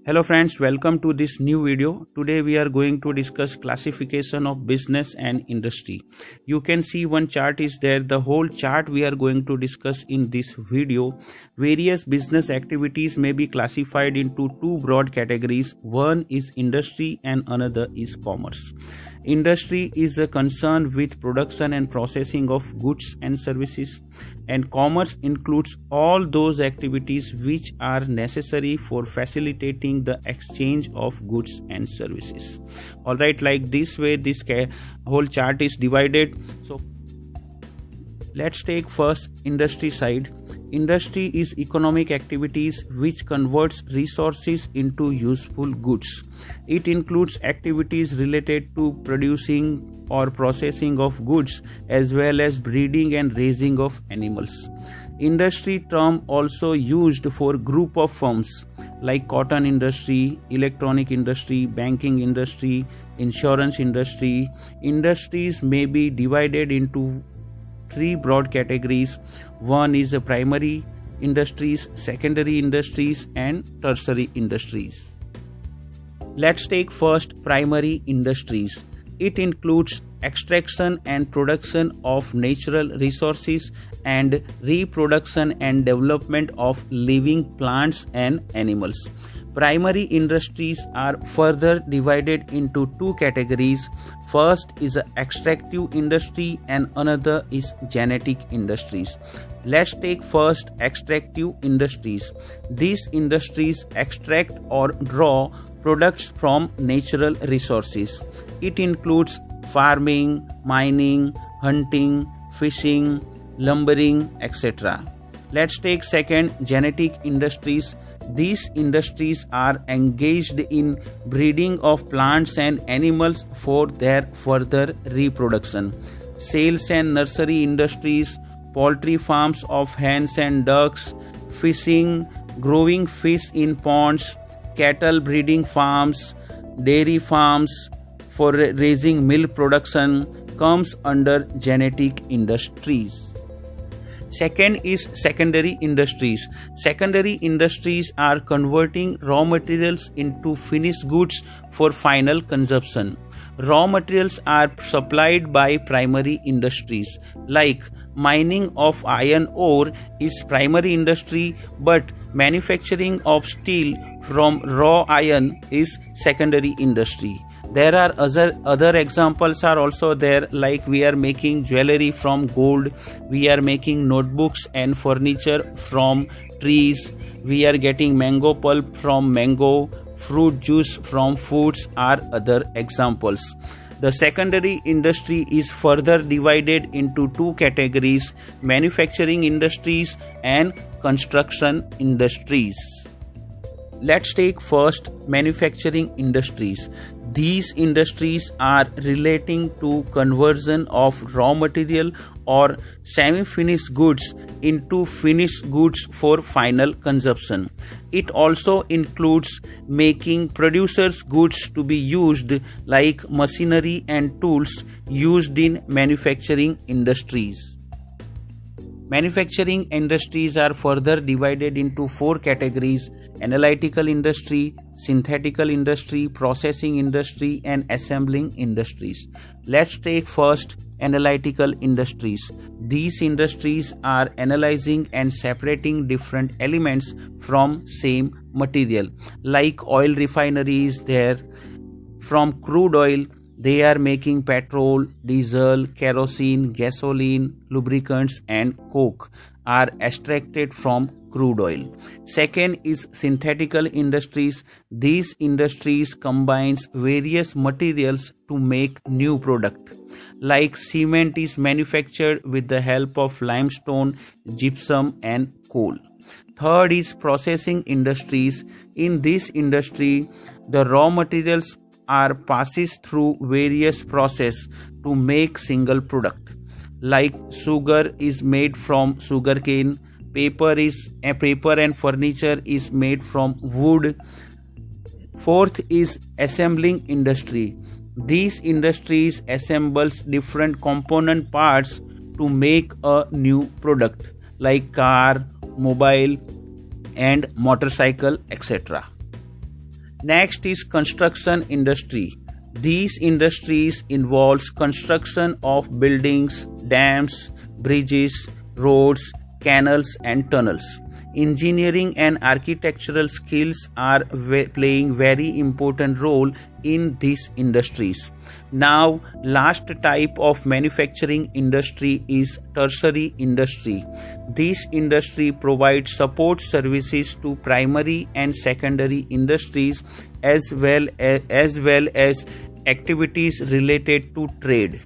Hello friends, welcome to this new video. Today we are going to discuss classification of business and industry. You can see one chart is there. The whole chart we are going to discuss in this video. Various business activities may be classified into two broad categories. One is industry and another is commerce. Industry is a concern with production and processing of goods and services, and commerce includes all those activities which are necessary for facilitating the exchange of goods and services. Alright, like this way this whole chart is divided. So let's take first industry side. Industry is economic activities which converts resources into useful goods. It includes activities related to producing or processing of goods as well as breeding and raising of animals. Industry term also used for group of firms like cotton industry, electronic industry, banking industry, insurance industry. Industries may be divided into three broad categories. One is the primary industries, secondary industries and tertiary industries. Let's take first primary industries. It includes extraction and production of natural resources and reproduction and development of living plants and animals. Primary industries are further divided into two categories. First is extractive industry and another is genetic industries. Let's take first extractive industries. These industries extract or draw products from natural resources. It includes farming, mining, hunting, fishing, lumbering, etc. Let's take second, genetic industries. These industries are engaged in breeding of plants and animals for their further reproduction. Sales and nursery industries, poultry farms of hens and ducks, fishing, growing fish in ponds, cattle breeding farms, dairy farms for raising milk production comes under genetic industries. Second is secondary industries. Secondary industries are converting raw materials into finished goods for final consumption. Raw materials are supplied by primary industries. Like mining of iron ore is primary industry, but manufacturing of steel from raw iron is secondary industry. There are other examples are also there, like we are making jewelry from gold, we are making notebooks and furniture from trees, we are getting mango pulp from mango, fruit juice from fruits are other examples. The secondary industry is further divided into two categories: manufacturing industries and construction industries. Let's take first manufacturing industries. These industries are relating to conversion of raw material or semi-finished goods into finished goods for final consumption. It also includes making producers' goods to be used, like machinery and tools used in manufacturing industries. Manufacturing industries are further divided into four categories: analytical industry, synthetical industry, processing industry and assembling industries. Let's take first analytical industries. These industries are analyzing and separating different elements from same material, like oil refineries. There from crude oil they are making petrol, diesel, kerosene, gasoline, lubricants and coke are extracted from crude oil. Second is synthetical industries. These industries combines various materials to make new product, like cement is manufactured with the help of limestone, gypsum and coal. Third is processing industries. In this industry, the raw materials are passes through various process to make single product, like sugar is made from sugarcane, paper and furniture is made from wood. Fourth is assembling industry. These industries assembles different component parts to make a new product, like car, mobile and motorcycle, etc. Next is construction industry. These industries involves construction of buildings, dams, bridges, roads, canals and tunnels. Engineering and architectural skills are playing very important role in these industries. Now, last type of manufacturing industry is tertiary industry. This industry provides support services to primary and secondary industries as well as activities related to trade.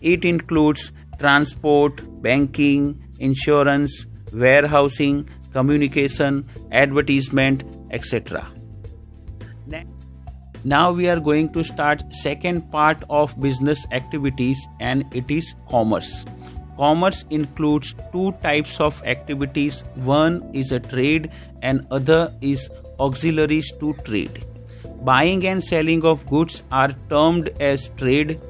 It includes transport, banking, insurance, warehousing, communication, advertisement, etc. Now we are going to start second part of business activities, and it is commerce. Commerce includes two types of activities. One is a trade and other is auxiliaries to trade. Buying and selling of goods are termed as trade,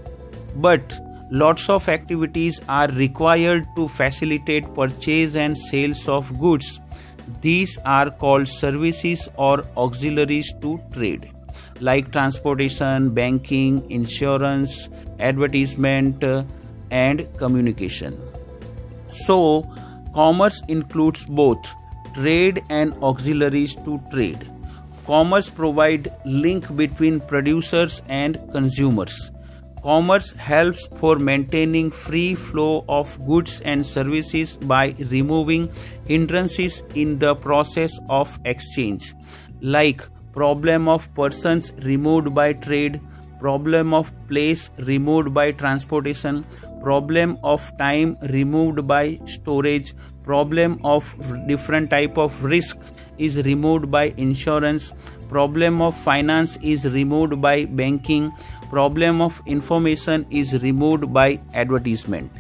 but lots of activities are required to facilitate purchase and sales of goods. These are called services or auxiliaries to trade, like transportation, banking, insurance, advertisement, and communication. So, commerce includes both trade and auxiliaries to trade. Commerce provides link between producers and consumers. Commerce helps for maintaining free flow of goods and services by removing hindrances in the process of exchange, like problem of persons removed by trade, problem of place removed by transportation, problem of time removed by storage, problem of different type of risk is removed by insurance, problem of finance is removed by banking, problem of information is removed by advertisement.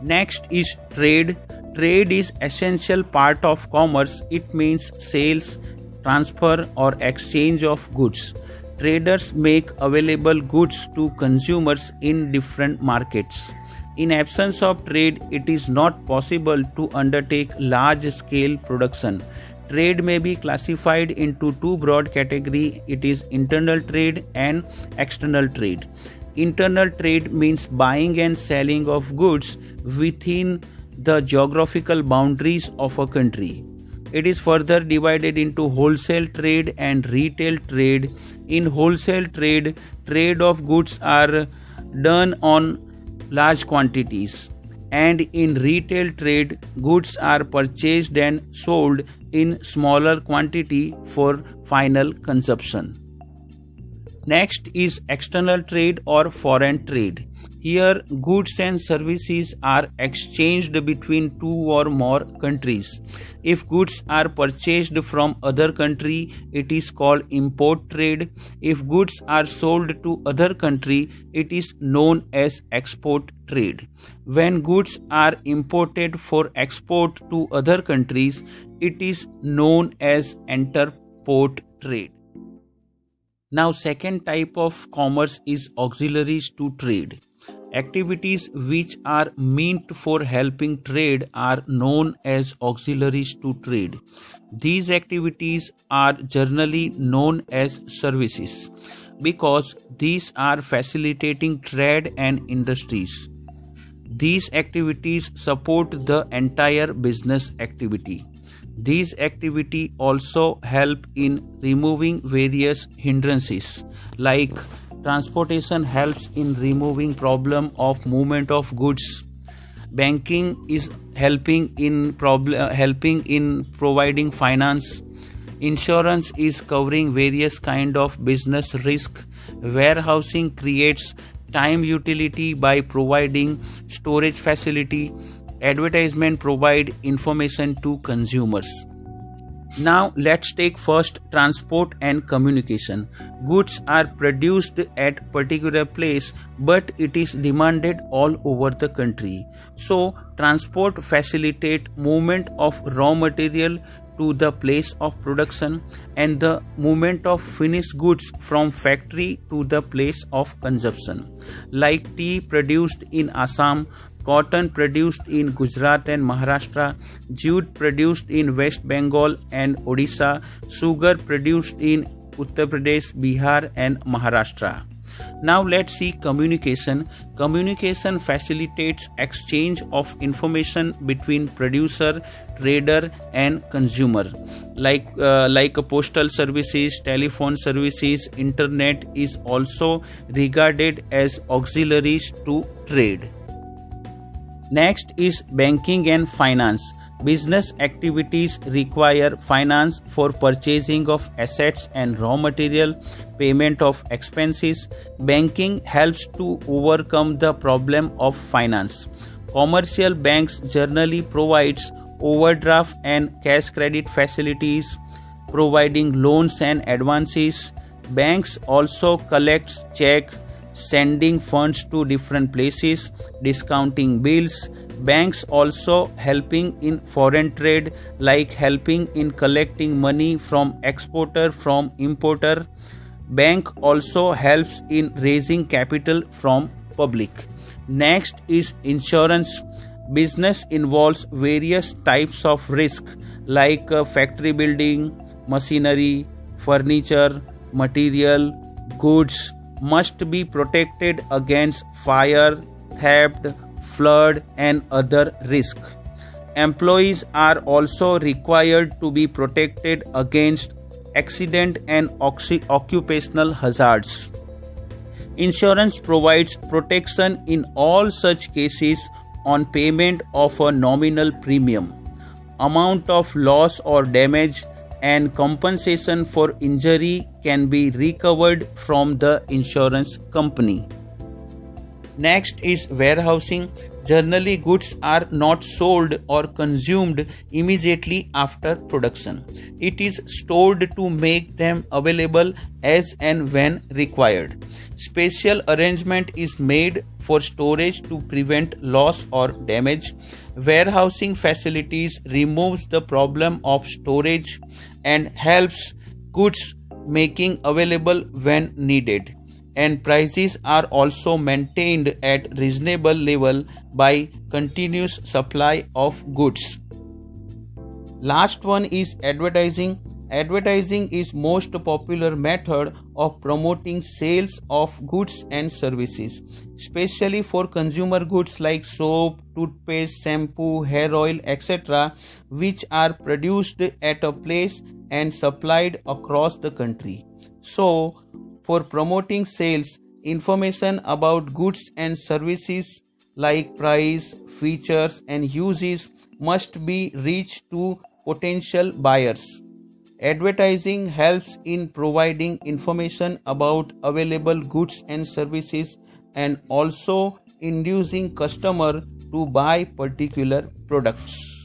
Next is trade. Trade is essential part of commerce. It means sales, transfer or exchange of goods. Traders make available goods to consumers in different markets. In absence of trade, it is not possible to undertake large-scale production. Trade may be classified into two broad categories. It is internal trade and external trade. Internal trade means buying and selling of goods within the geographical boundaries of a country. It is further divided into wholesale trade and retail trade. In wholesale trade, trade of goods are done on large quantities, and in retail trade, goods are purchased and sold in smaller quantity for final consumption. Next is external trade or foreign trade. Here, goods and services are exchanged between two or more countries. If goods are purchased from other country, it is called import trade. If goods are sold to other country, it is known as export trade. When goods are imported for export to other countries, it is known as interport trade. Now, second type of commerce is auxiliaries to trade. Activities which are meant for helping trade are known as auxiliaries to trade. These activities are generally known as services because these are facilitating trade and industries. These activities support the entire business activity. These activities also help in removing various hindrances, like transportation helps in removing problem of movement of goods. Banking is helping in providing finance. Insurance is covering various kind of business risk. Warehousing creates time utility by providing storage facility. Advertisement provide information to consumers. Now let's take first transport and communication. Goods are produced at particular place, but it is demanded all over the country. So transport facilitate movement of raw material to the place of production and the movement of finished goods from factory to the place of consumption. Like tea produced in Assam, cotton produced in Gujarat and Maharashtra, jute produced in West Bengal and Odisha, sugar produced in Uttar Pradesh, Bihar and Maharashtra. Now let's see communication. Communication facilitates exchange of information between producer, trader and consumer, like postal services, telephone services. Internet is also regarded as auxiliaries to trade. Next is banking and finance. Business activities require finance for purchasing of assets and raw material, payment of expenses. Banking helps to overcome the problem of finance. Commercial banks generally provides overdraft and cash credit facilities, providing loans and advances. Banks also collects check, sending funds to different places, discounting bills. Banks also helping in foreign trade, like helping in collecting money from exporter from importer. Bank also helps in raising capital from public. Next is insurance. Business involves various types of risk, like factory building, machinery, furniture, material, goods must be protected against fire, theft, flood and other risk. Employees are also required to be protected against accident and occupational hazards. Insurance provides protection in all such cases on payment of a nominal premium. Amount of loss or damage and compensation for injury can be recovered from the insurance company. Next is warehousing. Generally, goods are not sold or consumed immediately after production. It is stored to make them available as and when required. Special arrangement is made for storage to prevent loss or damage. Warehousing facilities removes the problem of storage and helps goods making available when needed. And prices are also maintained at reasonable level by continuous supply of goods. Last one is advertising. Advertising is most popular method of promoting sales of goods and services, especially for consumer goods like soap, toothpaste, shampoo, hair oil, etc., which are produced at a place and supplied across the country. So, for promoting sales, information about goods and services like price, features and uses must be reached to potential buyers. Advertising helps in providing information about available goods and services and also inducing customer to buy particular products.